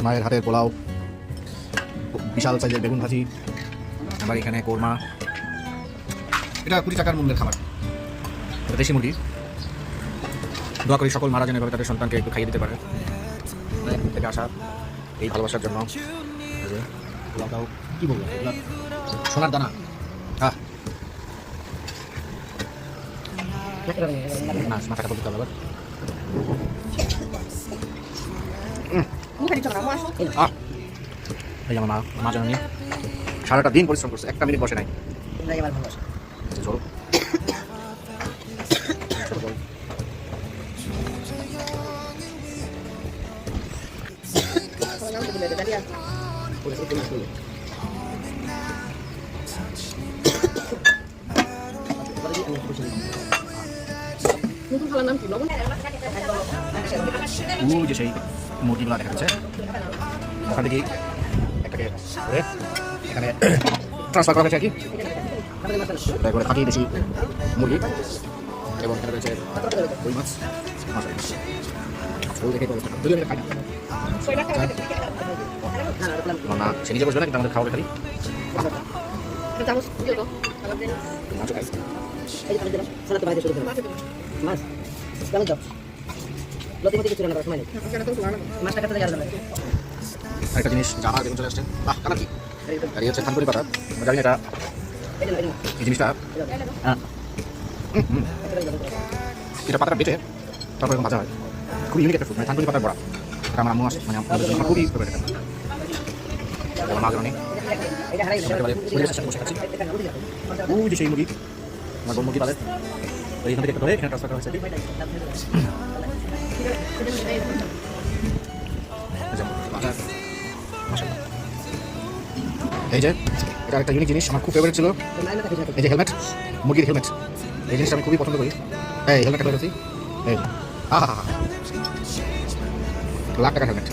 মায়ের হাতের পোলাও, বিশাল সাইজের বেগুন ভাজি, আবার এখানে কোরমা। এটা 20 টাকার মূল্যের খাবার। এটা দেশি মুরগি। দোয়া করি সকল মারা যেন এভাবে তাদের সন্তানকে একটু খাইয়ে দিতে পারে। থেকে আসা এই ভালোবাসার জন্য। পোলাওটাও কি বলবো, সোনার দানা। না মাথাটা বলতে হবে আবার। এই আমার মা জানি সারাটা দিন পরিশ্রম করছে, একটা মিনিট বসে নাই। চলো যে সেই মুরগিগুলো দেখা যাচ্ছে ওখান থেকে একটাকে ধরে এখানে ট্রান্সফার করা হয়েছে আর কি। করে খাঁটি দেশি মুরগি এবং এখানে রয়েছে কই মাছ। দেখে খাই না, সে নিজে বসবে না, কিন্তু আমাদের খাওয়াবে খালি। একটা জিনিস জামার বেগুন চলে আসছে, কালার কি হচ্ছে থানকুনি পাতা। জানি এটা এই জিনিসটা এটা পাতাটা বেটে তারপর এরকম ভাজা হয়। খুবই ইউনিক একটা ফুড, মানে থানকুনি পাতার বড়া। এটা আমার আম্মু আসে, মানে আমাদের জন্য খুবই ফেভারিট। এটা মা জানি যে সেই মুরগি আমার বোন মুরগি পালে এইখান থেকে ধরে এখানে ট্রান্সফার করা হয়েছে। এই যে এটা একটা ইউনিক জিনিস, আমার খুব ফেভারিট ছিল। এই যে হেলমেট, মুরগির হেলমেট, এই জিনিসটা আমি খুবই পছন্দ করি। এই হেলমেটটা ফেলেছি, এই লাখ টাকার হেলমেট।